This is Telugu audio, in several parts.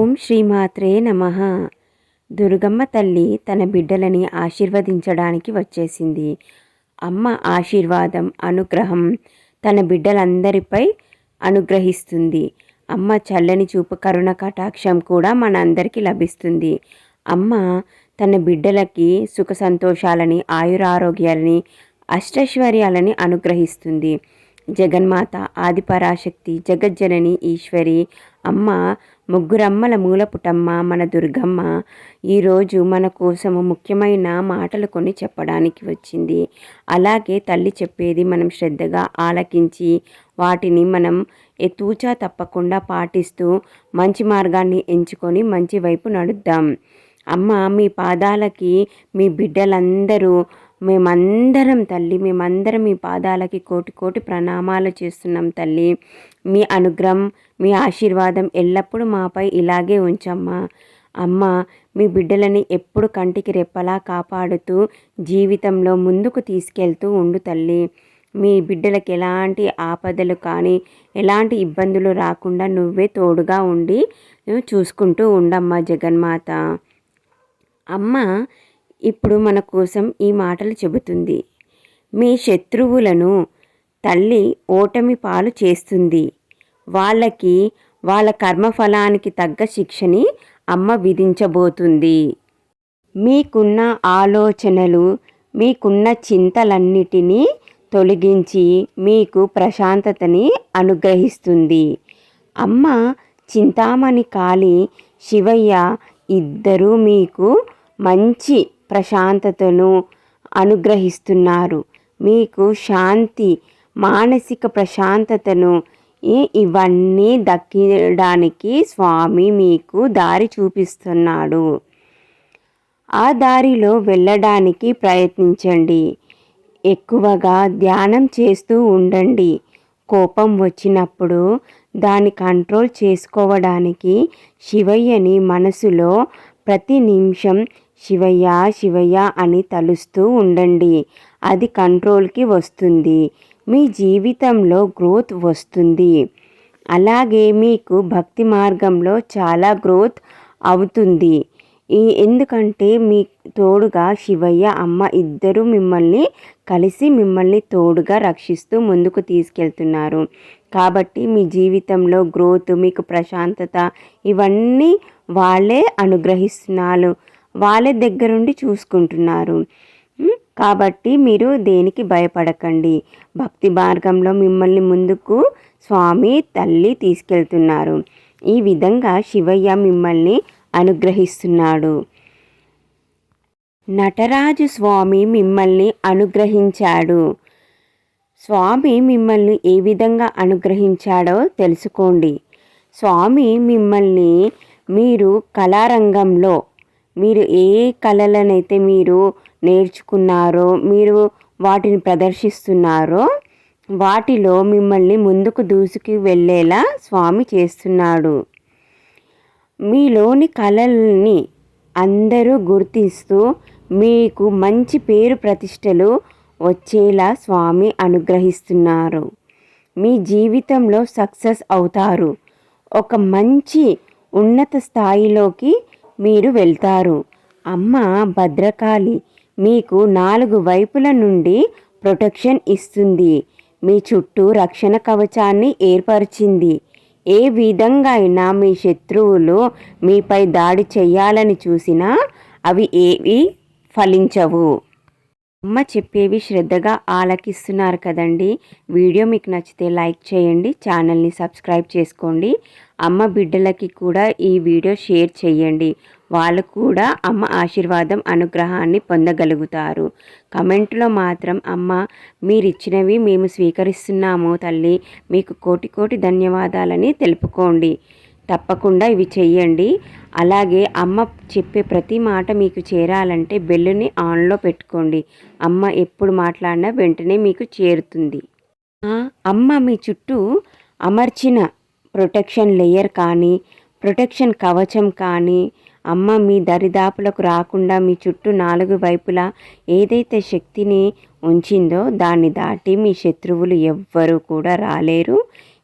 ఓం శ్రీమాత్రే నమః. దుర్గమ్మ తల్లి తన బిడ్డలని ఆశీర్వదించడానికి వచ్చేసింది. అమ్మ ఆశీర్వాదం, అనుగ్రహం తన బిడ్డలందరిపై అనుగ్రహిస్తుంది. అమ్మ చల్లని చూపు, కరుణ కటాక్షం కూడా మనందరికీ లభిస్తుంది. అమ్మ తన బిడ్డలకి సుఖ సంతోషాలని, ఆయురారోగ్యాలని, అష్టైశ్వర్యాలని అనుగ్రహిస్తుంది. జగన్మాత, ఆదిపరాశక్తి, జగజ్జనని ఈశ్వరి అమ్మ, ముగ్గురమ్మల మూలపుటమ్మ మన దుర్గమ్మ ఈరోజు మన కోసము ముఖ్యమైన మాటలు కొన్ని చెప్పడానికి వచ్చింది. అలాగే తల్లి చెప్పేది మనం శ్రద్ధగా ఆలకించి వాటిని మనం తూచా తప్పకుండా పాటిస్తూ మంచి మార్గాన్ని ఎంచుకొని మంచి వైపు నడుద్దాం. అమ్మ, మీ పాదాలకి మీ బిడ్డలందరూ మేమందరం తల్లి, మేమందరం మీ పాదాలకి కోటి కోటి ప్రణామాలు చేస్తున్నాం తల్లి. మీ అనుగ్రహం, మీ ఆశీర్వాదం ఎల్లప్పుడూ మాపై ఇలాగే ఉంచమ్మా. అమ్మ, మీ బిడ్డలని ఎప్పుడు కంటికి రెప్పలా కాపాడుతూ జీవితంలో ముందుకు తీసుకెళ్తూ ఉండు తల్లి. మీ బిడ్డలకి ఎలాంటి ఆపదలు కానీ ఎలాంటి ఇబ్బందులు రాకుండా నువ్వే తోడుగా ఉండి చూసుకుంటూ ఉండమ్మా జగన్మాత. అమ్మ ఇప్పుడు మన కోసం ఈ మాటలు చెబుతుంది. మీ శత్రువులను తల్లి ఓటమి పాలు చేస్తుంది. వాళ్ళకి వాళ్ళ కర్మఫలానికి తగ్గ శిక్షని అమ్మ విధించబోతుంది. మీకున్న ఆలోచనలు, మీకున్న చింతలన్నిటినీ తొలగించి మీకు ప్రశాంతతని అనుగ్రహిస్తుంది. అమ్మ చింతామణి కాళీ, శివయ్య ఇద్దరూ మీకు మంచి ప్రశాంతతను అనుగ్రహిస్తున్నారు. మీకు శాంతి, మానసిక ప్రశాంతతను ఇవన్నీ దక్కడానికి స్వామి మీకు దారి చూపిస్తున్నాడు. ఆ దారిలో వెళ్ళడానికి ప్రయత్నించండి. ఎక్కువగా ధ్యానం చేస్తూ ఉండండి. కోపం వచ్చినప్పుడు దాన్ని కంట్రోల్ చేసుకోవడానికి శివయ్యని మనసులో ప్రతి నిమిషం శివయ్య శివయ్య అని తలుస్తూ ఉండండి. అది కంట్రోల్కి వస్తుంది. మీ జీవితంలో గ్రోత్ వస్తుంది. అలాగే మీకు భక్తి మార్గంలో చాలా గ్రోత్ అవుతుంది. ఎందుకంటే మీ తోడుగా శివయ్య, అమ్మ ఇద్దరు మిమ్మల్ని కలిసి మిమ్మల్ని తోడుగా రక్షిస్తూ ముందుకు తీసుకెళ్తున్నారు. కాబట్టి మీ జీవితంలో గ్రోత్, మీకు ప్రశాంతత ఇవన్నీ వాళ్ళే అనుగ్రహిస్తున్నారు. వాళ్ళే దగ్గరుండి చూసుకుంటున్నారు. కాబట్టి మీరు దేనికి భయపడకండి. భక్తి మార్గంలో మిమ్మల్ని ముందుకు స్వామి, తల్లి తీసుకెళ్తున్నారు. ఈ విధంగా శివయ్య మిమ్మల్ని అనుగ్రహిస్తున్నాడు. నటరాజు స్వామి మిమ్మల్ని అనుగ్రహించాడు. స్వామి మిమ్మల్ని ఏ విధంగా అనుగ్రహించాడో తెలుసుకోండి. స్వామి మిమ్మల్ని మీరు కళారంగంలో మీరు ఏ కళలనైతే మీరు నేర్చుకున్నారో, మీరు వాటిని ప్రదర్శిస్తున్నారో వాటిలో మిమ్మల్ని ముందుకు దూసుకు వెళ్ళేలా స్వామి చేస్తున్నాడు. మీలోని కళల్ని అందరూ గుర్తిస్తూ మీకు మంచి పేరు ప్రతిష్టలు వచ్చేలా స్వామి అనుగ్రహిస్తున్నారు. మీ జీవితంలో సక్సెస్ అవుతారు. ఒక మంచి ఉన్నత స్థాయిలోకి మీరు వెళ్తారు. అమ్మ భద్రకాళి మీకు 4 వైపుల నుండి ప్రొటెక్షన్ ఇస్తుంది. మీ చుట్టూ రక్షణ కవచాన్ని ఏర్పరిచింది. ఏ విధంగా అయినా మీ శత్రువులు మీపై దాడి చేయాలని చూసినా అవి ఏవి ఫలించవు. అమ్మ చెప్పేవి శ్రద్ధగా ఆలకిస్తున్నారు కదండి. వీడియో మీకు నచ్చితే లైక్ చేయండి, ఛానల్ని సబ్స్క్రైబ్ చేసుకోండి. అమ్మ బిడ్డలకి కూడా ఈ వీడియో షేర్ చేయండి. వాళ్ళు కూడా అమ్మ ఆశీర్వాదం, అనుగ్రహాన్ని పొందగలుగుతారు. కమెంట్లో మాత్రం అమ్మ మీరిచ్చినవి మేము స్వీకరిస్తున్నాము తల్లి, మీకు కోటి కోటి ధన్యవాదాలని తెలుపుకోండి. తప్పకుండా ఇవి చెయ్యండి. అలాగే అమ్మ చెప్పే ప్రతి మాట మీకు చేరాలంటే బెల్లుని ఆన్లో పెట్టుకోండి. అమ్మ ఎప్పుడు మాట్లాడినా వెంటనే మీకు చేరుతుంది. అమ్మ మీ చుట్టూ అమర్చిన ప్రొటెక్షన్ లేయర్ కానీ, ప్రొటెక్షన్ కవచం కానీ అమ్మ మీ దరిదాపులకు రాకుండా మీ చుట్టూ 4 వైపులా ఏదైతే శక్తిని ఉంచిందో దాన్ని దాటి మీ శత్రువులు ఎవ్వరూ కూడా రాలేరు.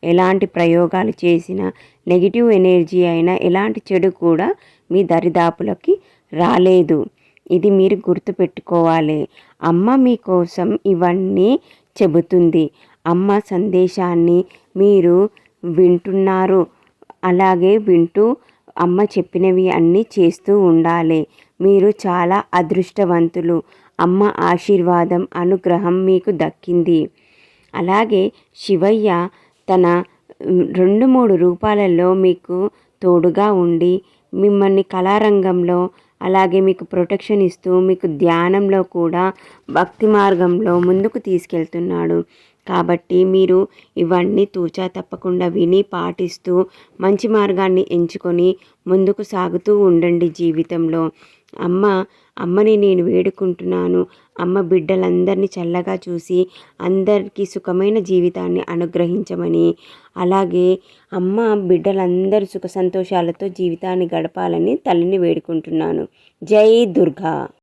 ఎలాంటి ప్రయోగాలు చేసినా, నెగిటివ్ ఎనర్జీ అయినా, ఎలాంటి చెడు కూడా మీ దరిదాపులకి రాలేదు. ఇది మీరు గుర్తుపెట్టుకోవాలి. అమ్మ మీకోసం ఇవన్నీ చెబుతుంది. అమ్మ సందేశాన్ని మీరు వింటున్నారు. అలాగే వింటూ అమ్మ చెప్పినవి అన్నీ చేస్తూ ఉండాలి. మీరు చాలా అదృష్టవంతులు. అమ్మ ఆశీర్వాదం, అనుగ్రహం మీకు దక్కింది. అలాగే శివయ్య తన 2-3 రూపాలలో మీకు తోడుగా ఉండి మిమ్మల్ని కళారంగంలో అలాగే మీకు ప్రొటెక్షన్ ఇస్తూ మీకు ధ్యానంలో కూడా భక్తి మార్గంలో ముందుకు తీసుకెళ్తున్నాడు. కాబట్టి మీరు ఇవన్నీ తూచా తప్పకుండా విని పాటిస్తూ మంచి మార్గాన్ని ఎంచుకొని ముందుకు సాగుతూ ఉండండి జీవితంలో. అమ్మని నేను వేడుకుంటున్నాను. అమ్మ బిడ్డలందరినీ చల్లగా చూసి అందరికీ సుఖమైన జీవితాన్ని అనుగ్రహించమని, అలాగే అమ్మ బిడ్డలందరూ సుఖ సంతోషాలతో జీవితాన్ని గడపాలని తల్లిని వేడుకుంటున్నాను. జై దుర్గా.